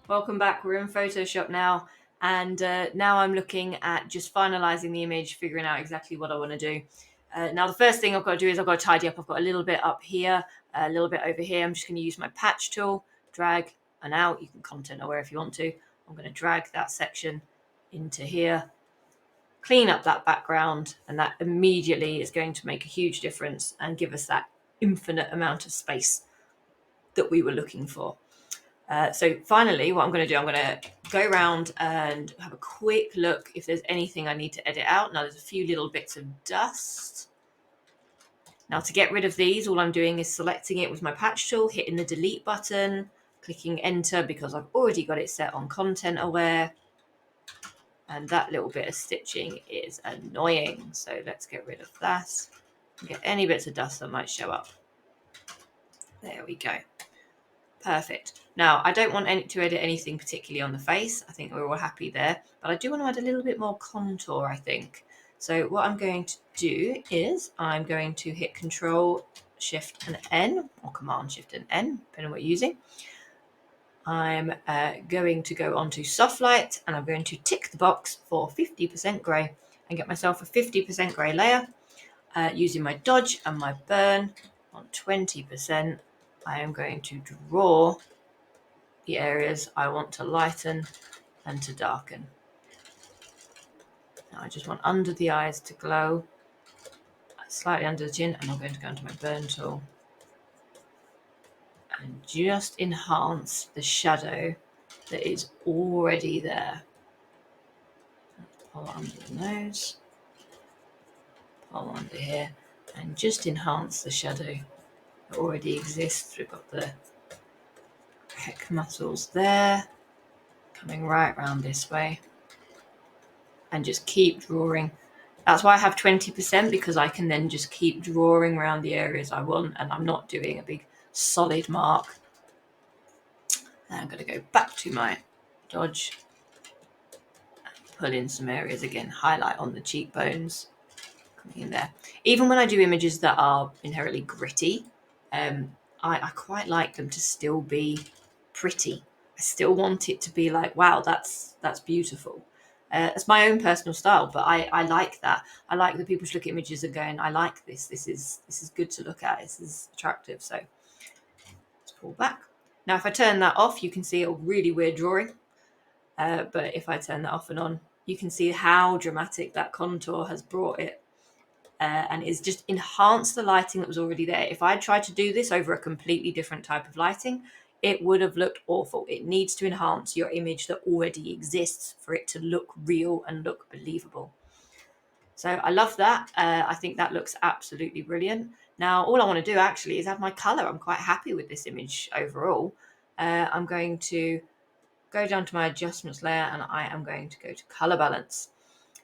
Welcome back. We're in Photoshop now, and now I'm looking at just finalizing the image, figuring out exactly what I want to do. Now the first thing I've got to do is I've got to tidy up. I've got a little bit up here, a little bit over here. I'm just going to use my patch tool, drag and out. You can content aware if you want to. I'm going to drag that section into here, clean up that background, and that immediately is going to make a huge difference and give us that infinite amount of space that we were looking for. So finally, what I'm going to do, I'm going to go around and have a quick look if there's anything I need to edit out. Now, there's a few little bits of dust. Now, to get rid of these, all I'm doing is selecting it with my patch tool, hitting the delete button, clicking enter because I've already got it set on content aware. And that little bit of stitching is annoying. So let's get rid of that and get any bits of dust that might show up. There we go. Perfect. Now, I don't want to edit anything particularly on the face. I think we're all happy there. But I do want to add a little bit more contour, I think. So what I'm going to do is I'm going to hit Control, Shift and N, or Command, Shift and N, depending on what you're using. I'm going to go onto Soft Light, and I'm going to tick the box for 50% grey and get myself a 50% grey layer. Using my dodge and my burn on 20%. I am going to draw the areas I want to lighten and to darken. Now I just want under the eyes to glow, slightly under the chin, and I'm going to go into my burn tool and just enhance the shadow that is already there. Pull under the nose, pull under here, and just enhance the shadow that already exists. We've got the pec muscles there, coming right around this way, and just keep drawing. That's why I have 20%, because I can then just keep drawing around the areas I want, and I'm not doing a big solid mark. Now I'm going to go back to my dodge and pull in some areas again, highlight on the cheekbones, coming in there. Even when I do images that are inherently gritty, I quite like them to still be pretty. I still want it to be like, wow, that's beautiful. It's my own personal style, but I like that. I like that people should look at images and going, I like this. This is good to look at. This is attractive. So let's pull back. Now, if I turn that off, you can see a really weird drawing. But if I turn that off and on, you can see how dramatic that contour has brought it. And it's just enhanced the lighting that was already there. If I tried to do this over a completely different type of lighting, it would have looked awful. It needs to enhance your image that already exists for it to look real and look believable. So I love that. I think that looks absolutely brilliant. Now, all I want to do actually is add my color. I'm quite happy with this image overall. I'm going to go down to my adjustments layer, and I am going to go to color balance.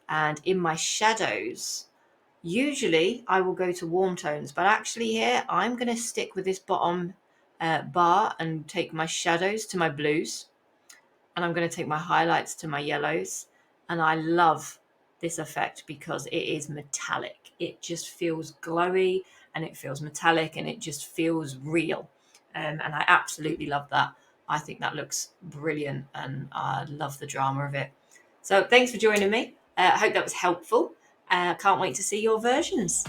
And in my shadows, usually I will go to warm tones, but actually here I'm going to stick with this bottom bar and take my shadows to my blues, and I'm going to take my highlights to my yellows. And I love this effect because it is metallic. It just feels glowy and it feels metallic and it just feels real. And I absolutely love that. I think that looks brilliant and I love the drama of it. So thanks for joining me. I hope that was helpful. Can't wait to see your versions.